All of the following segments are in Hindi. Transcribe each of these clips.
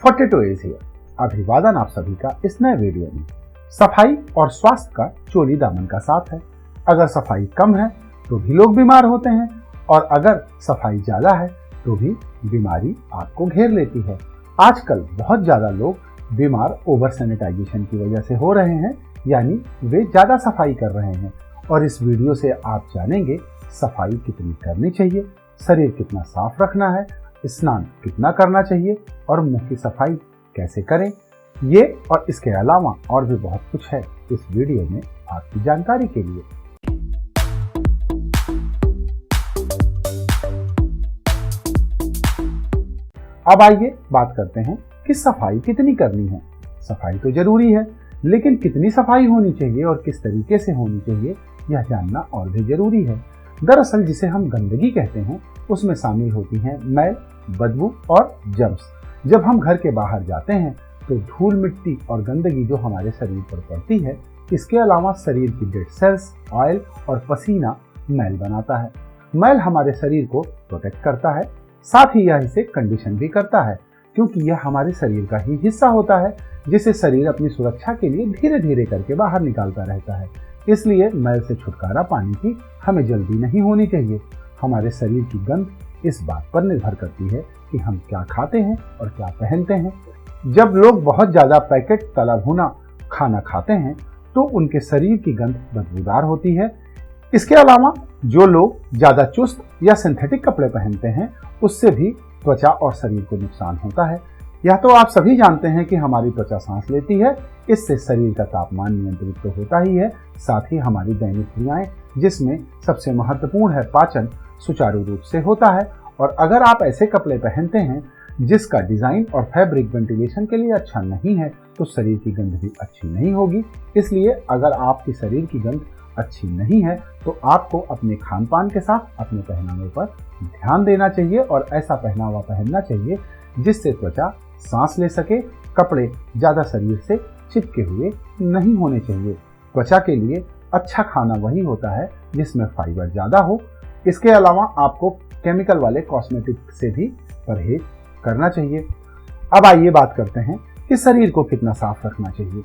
42 इज हियर। अभिवादन आप सभी का इस नए वीडियो में। सफाई और स्वास्थ्य का चोली दामन का साथ है। अगर सफाई कम है तो भी लोग बीमार होते हैं और अगर सफाई ज्यादा है तो भी बीमारी आपको घेर लेती है। आजकल बहुत ज्यादा लोग बीमार ओवर सैनिटाइजेशन की वजह से हो रहे हैं, यानी वे ज्यादा सफाई कर रहे हैं। और इस वीडियो से आप जानेंगे सफाई कितनी करनी चाहिए, शरीर कितना साफ रखना है, स्नान कितना करना चाहिए और मुंह की सफाई कैसे करें। ये और इसके अलावा और भी बहुत कुछ है इस वीडियो में आपकी जानकारी के लिए। अब आइए बात करते हैं कि सफाई कितनी करनी है। सफाई तो जरूरी है, लेकिन कितनी सफाई होनी चाहिए और किस तरीके से होनी चाहिए यह जानना और भी जरूरी है। दरअसल जिसे हम गंदगी कहते हैं उसमें शामिल होती हैं मैल, बदबू और जर्म्स। जब हम घर के बाहर जाते हैं तो धूल, मिट्टी और गंदगी जो हमारे शरीर पर पड़ती है, इसके अलावा शरीर की डेड सेल्स, ऑयल और पसीना मैल बनाता है। मैल हमारे शरीर को प्रोटेक्ट करता है, साथ ही यह इसे कंडीशन भी करता है, क्योंकि यह हमारे शरीर का ही हिस्सा होता है जिसे शरीर अपनी सुरक्षा के लिए धीरे धीरे करके बाहर निकालता रहता है। इसलिए मैल से छुटकारा पाने की हमें जल्दी नहीं होनी चाहिए। हमारे शरीर की गंध इस बात पर निर्भर करती है कि हम क्या खाते हैं और क्या पहनते हैं। जब लोग बहुत ज्यादा पैकेट तला भुना खाना खाते हैं तो उनके शरीर की गंध बदबूदार होती है। इसके अलावा जो लोग ज्यादा चुस्त या सिंथेटिक कपड़े पहनते हैं उससे भी त्वचा और शरीर को नुकसान होता है। यह तो आप सभी जानते हैं कि हमारी त्वचा सांस लेती है, इससे शरीर का तापमान नियंत्रित तो होता ही है, साथ ही हमारी दैनिक क्रियाएं जिसमें सबसे महत्वपूर्ण है पाचन, सुचारू रूप से होता है। और अगर आप ऐसे कपड़े पहनते हैं जिसका डिजाइन और फैब्रिक वेंटिलेशन के लिए अच्छा नहीं है तो शरीर की गंध भी अच्छी नहीं होगी। इसलिए अगर आपकी शरीर की गंध अच्छी नहीं है तो आपको अपने खान पान के साथ अपने पहनावे पर ध्यान देना चाहिए और ऐसा पहनावा पहनना चाहिए जिससे त्वचा सांस ले सके। कपड़े ज्यादा शरीर से चिपके हुए नहीं होने चाहिए। त्वचा के लिए अच्छा खाना वही होता है जिसमें फाइबर ज्यादा हो। इसके अलावा आपको केमिकल वाले कॉस्मेटिक से भी परहेज करना चाहिए। अब आइए बात करते हैं कि शरीर को कितना साफ रखना चाहिए।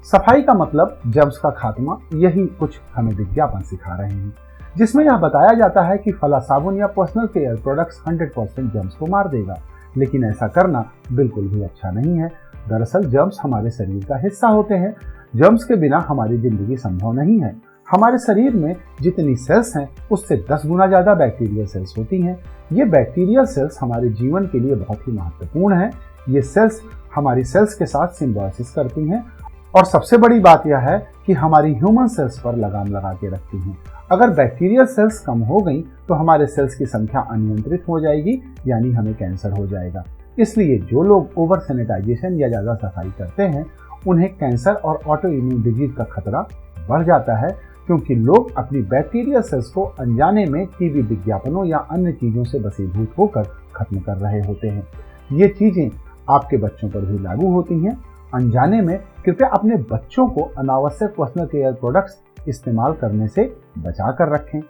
सफाई का मतलब जर्म्स का खात्मा, यही कुछ हमें विज्ञापन सिखा रहे हैं, जिसमें यह बताया जाता है कि फला साबुन या पर्सनल केयर प्रोडक्ट्स 100% जर्म्स को मार देगा, लेकिन ऐसा करना बिल्कुल भी अच्छा नहीं है। दरअसल जर्म्स हमारे शरीर का हिस्सा होते हैं। जर्म्स के बिना हमारी जिंदगी संभव नहीं है। हमारे शरीर में जितनी सेल्स हैं उससे 10 गुना ज्यादा बैक्टीरियल सेल्स होती हैं। ये बैक्टीरियल सेल्स हमारे जीवन के लिए बहुत ही महत्वपूर्ण है। ये सेल्स हमारी सेल्स के साथ सिम्बायोसिस करती हैं और सबसे बड़ी बात यह है कि हमारी ह्यूमन सेल्स पर लगाम लगा के रखती हैं। अगर बैक्टीरियल सेल्स कम हो गई तो हमारे सेल्स की संख्या अनियंत्रित हो जाएगी, यानी हमें कैंसर हो जाएगा। इसलिए जो लोग ओवर सैनिटाइजेशन या ज्यादा सफाई करते हैं उन्हें कैंसर और ऑटो इम्यून डिजीज का खतरा बढ़ जाता है, क्योंकि लोग अपनी बैक्टीरियल सेल्स को अनजाने में टीवी विज्ञापनों या अन्य चीजों से वशीभूत होकर खत्म कर रहे होते हैं। ये चीजें आपके बच्चों पर भी लागू होती हैं। अनजाने में कृपया अपने बच्चों को अनावश्यक पर्सनल केयर प्रोडक्ट्स इस्तेमाल करने से बचा कर रखें।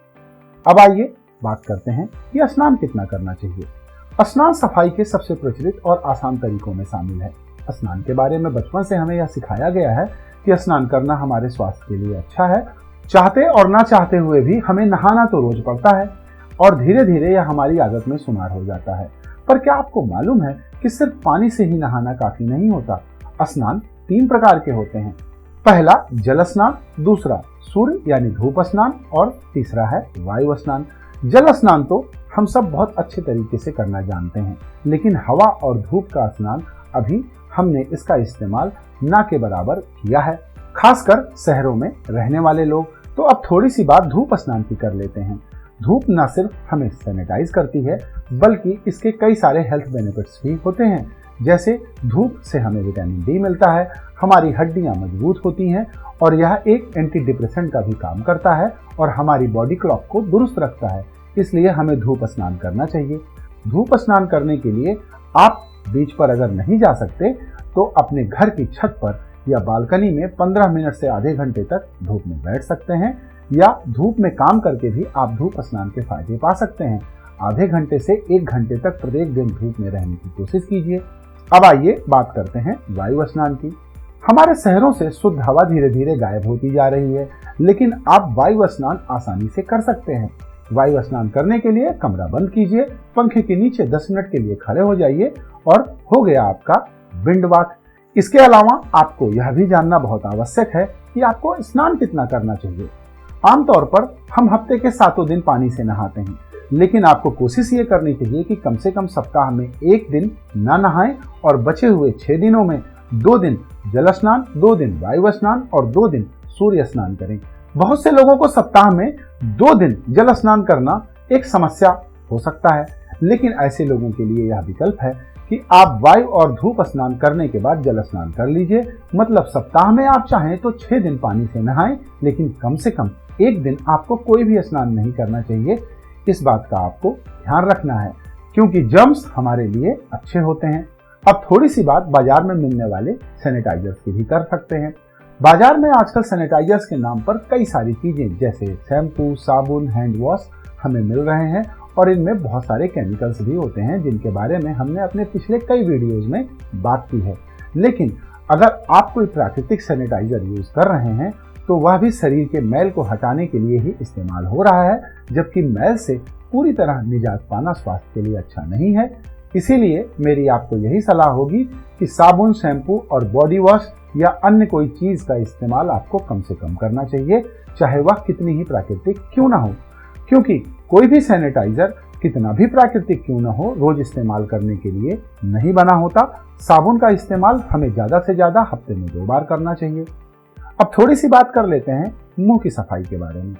अब आइए बात करते हैं कि स्नान कितना करना चाहिए। स्नान सफाई के सबसे प्रचलित और आसान तरीकों में शामिल है। स्नान के बारे में बचपन से हमें यह सिखाया गया है कि स्नान करना हमारे स्वास्थ्य के लिए अच्छा है। चाहते और ना चाहते हुए भी हमें नहाना तो रोज पड़ता है और धीरे धीरे यह हमारी आदत में शुमार हो जाता है। पर क्या आपको मालूम है कि सिर्फ पानी से ही नहाना काफी नहीं होता। स्नान 3 प्रकार के होते हैं। पहला जल स्नान, दूसरा सूर्य यानी धूप स्नान और तीसरा है वायु स्नान। जल स्नान तो हम सब बहुत अच्छे तरीके से करना जानते हैं, लेकिन हवा और धूप का स्नान अभी हमने इसका इस्तेमाल ना के बराबर किया है। खासकर शहरों में रहने वाले लोग तो अब थोड़ी सी बात धूप स्नान की कर लेते हैं। धूप न सिर्फ हमें सैनिटाइज करती है बल्कि इसके कई सारे हेल्थ बेनिफिट्स भी होते हैं। जैसे धूप से हमें विटामिन डी मिलता है, हमारी हड्डियां मजबूत होती हैं और यह एक एंटी डिप्रेसेंट का भी काम करता है और हमारी बॉडी क्लॉक को दुरुस्त रखता है। इसलिए हमें धूप स्नान करना चाहिए। धूप स्नान करने के लिए आप बीच पर अगर नहीं जा सकते तो अपने घर की छत पर या बालकनी में 15 मिनट से आधे घंटे तक धूप में बैठ सकते हैं, या धूप में काम करके भी आप धूप स्नान के फायदे पा सकते हैं। आधे घंटे से 1 घंटे तक प्रत्येक दिन धूप में रहने की कोशिश कीजिए। अब आइए बात करते हैं वायु स्नान की। हमारे शहरों से शुद्ध हवा धीरे धीरे गायब होती जा रही है, लेकिन आप वायु स्नान आसानी से कर सकते हैं। वायु स्नान करने के लिए कमरा बंद कीजिए, पंखे के नीचे 10 मिनट के लिए खड़े हो जाइए और हो गया आपका विंड वॉक। इसके अलावा आपको यह भी जानना बहुत आवश्यक है कि आपको स्नान कितना करना चाहिए। आमतौर पर हम हफ्ते के 7 दिन पानी से नहाते हैं, लेकिन आपको कोशिश ये करनी चाहिए कि कम से कम सप्ताह में 1 दिन ना नहाएं और बचे हुए 6 दिनों में 2 दिन जल स्नान, 2 दिन वायु स्नान और 2 दिन सूर्य स्नान करें। बहुत से लोगों को सप्ताह में 2 दिन जल स्नान करना एक समस्या हो सकता है, लेकिन ऐसे लोगों के लिए यह विकल्प है कि आप वायु और धूप स्नान करने के बाद जल स्नान कर लीजिए। मतलब सप्ताह में आप चाहें तो 6 दिन पानी से नहाएं, लेकिन कम से कम 1 दिन आपको कोई भी स्नान नहीं करना चाहिए। इस बात का आपको ध्यान रखना है, क्योंकि जर्म्स हमारे लिए अच्छे होते हैं। अब थोड़ी सी बात बाजार में मिलने वाले सैनिटाइजर्स की भी कर सकते हैं। बाजार में आजकल सैनिटाइजर्स के नाम पर कई सारी चीजें जैसे शैम्पू, साबुन, हैंड वॉश हमें मिल रहे हैं और इनमें बहुत सारे केमिकल्स भी होते हैं, जिनके बारे में हमने अपने पिछले कई वीडियोस में बात की है। लेकिन अगर आप कोई प्राकृतिक सैनिटाइजर यूज कर रहे हैं तो वह भी शरीर के मैल को हटाने के लिए ही इस्तेमाल हो रहा है, जबकि मैल से पूरी तरह निजात पाना स्वास्थ्य के लिए अच्छा नहीं है। इसीलिए मेरी आपको यही सलाह होगी कि साबुन, शैम्पू और बॉडी वॉश या अन्य कोई चीज का इस्तेमाल आपको कम से कम करना चाहिए, चाहे वह कितनी ही प्राकृतिक क्यों ना हो। क्योंकि कोई भी सैनिटाइजर कितना भी प्राकृतिक क्यों ना हो, रोज इस्तेमाल करने के लिए नहीं बना होता। साबुन का इस्तेमाल हमें ज्यादा से ज्यादा हफ्ते में 2 बार करना चाहिए। अब थोड़ी सी बात कर लेते हैं मुंह की सफाई के बारे में।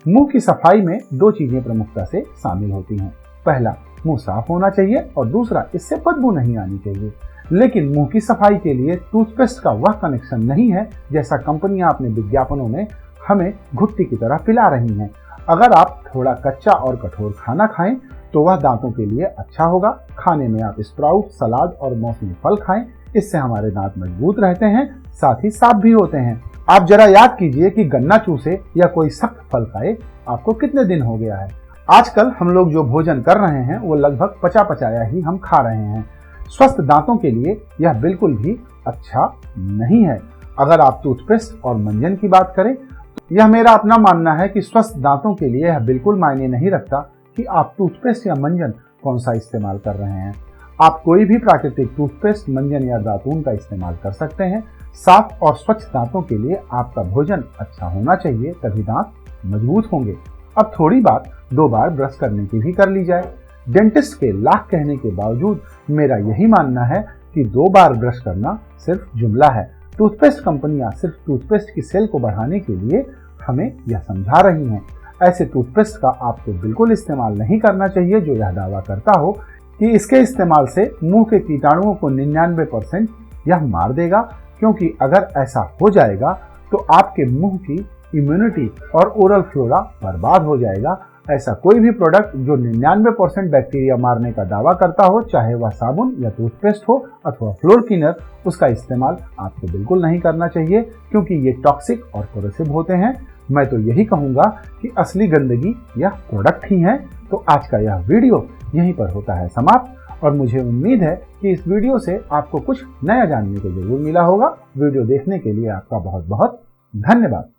मुंह की सफाई में 2 चीजें प्रमुखता से शामिल होती हैं। पहला, मुंह साफ होना चाहिए और दूसरा, इससे बदबू नहीं आनी चाहिए। लेकिन मुंह की सफाई के लिए टूथपेस्ट का वह कनेक्शन नहीं है जैसा कंपनियां अपने विज्ञापनों में हमें घुट्टी की तरह पिला रही हैं। अगर आप थोड़ा कच्चा और कठोर खाना खाएं तो वह दांतों के लिए अच्छा होगा। खाने में आप स्प्राउट, सलाद और मौसमी फल खाएं, इससे हमारे दांत मजबूत रहते हैं, साथ ही साफ भी होते हैं। आप जरा याद कीजिए कि गन्ना चूसे या कोई सख्त फल खाए आपको कितने दिन हो गया है। आजकल हम लोग जो भोजन कर रहे हैं वो लगभग पचा पचाया ही हम खा रहे हैं। स्वस्थ दांतों के लिए यह बिल्कुल भी अच्छा नहीं है। अगर आप टूथपेस्ट और मंजन की बात करें, तो यह मेरा अपना मानना है कि स्वस्थ दांतों के लिए यह बिल्कुल मायने नहीं रखता कि आप टूथपेस्ट या मंजन कौन सा इस्तेमाल कर रहे हैं। आप कोई भी प्राकृतिक टूथपेस्ट, मंजन या दातून का इस्तेमाल कर सकते हैं। साफ और स्वच्छ दांतों के लिए आपका भोजन अच्छा होना चाहिए, तभी दांत मजबूत होंगे। अब थोड़ी बात 2 बार ब्रश करने की भी कर ली जाए। डेंटिस्ट के लाख कहने के बावजूद मेरा यही मानना है कि 2 बार ब्रश करना सिर्फ जुमला है। टूथपेस्ट कंपनियां सिर्फ टूथपेस्ट की सेल को बढ़ाने के लिए हमें यह समझा रही हैं। ऐसे टूथपेस्ट का आपको बिल्कुल इस्तेमाल नहीं करना चाहिए जो यह दावा करता हो कि इसके इस्तेमाल से मुंह के कीटाणुओं को 99% यह मार देगा, क्योंकि अगर ऐसा हो जाएगा तो आपके मुंह की इम्यूनिटी और ओरल फ्लोरा बर्बाद हो जाएगा। ऐसा कोई भी प्रोडक्ट जो 99% बैक्टीरिया मारने का दावा करता हो, चाहे वह साबुन या टूथपेस्ट हो अथवा फ्लोर क्लीनर, उसका इस्तेमाल आपको बिल्कुल नहीं करना चाहिए, क्योंकि ये टॉक्सिक और कोरोसिव होते हैं। मैं तो यही कहूंगा कि असली गंदगी यह प्रोडक्ट ही है। तो आज का यह वीडियो यहीं पर होता है समाप्त और मुझे उम्मीद है कि इस वीडियो से आपको कुछ नया जानने को जरूर मिला होगा। वीडियो देखने के लिए आपका बहुत बहुत धन्यवाद।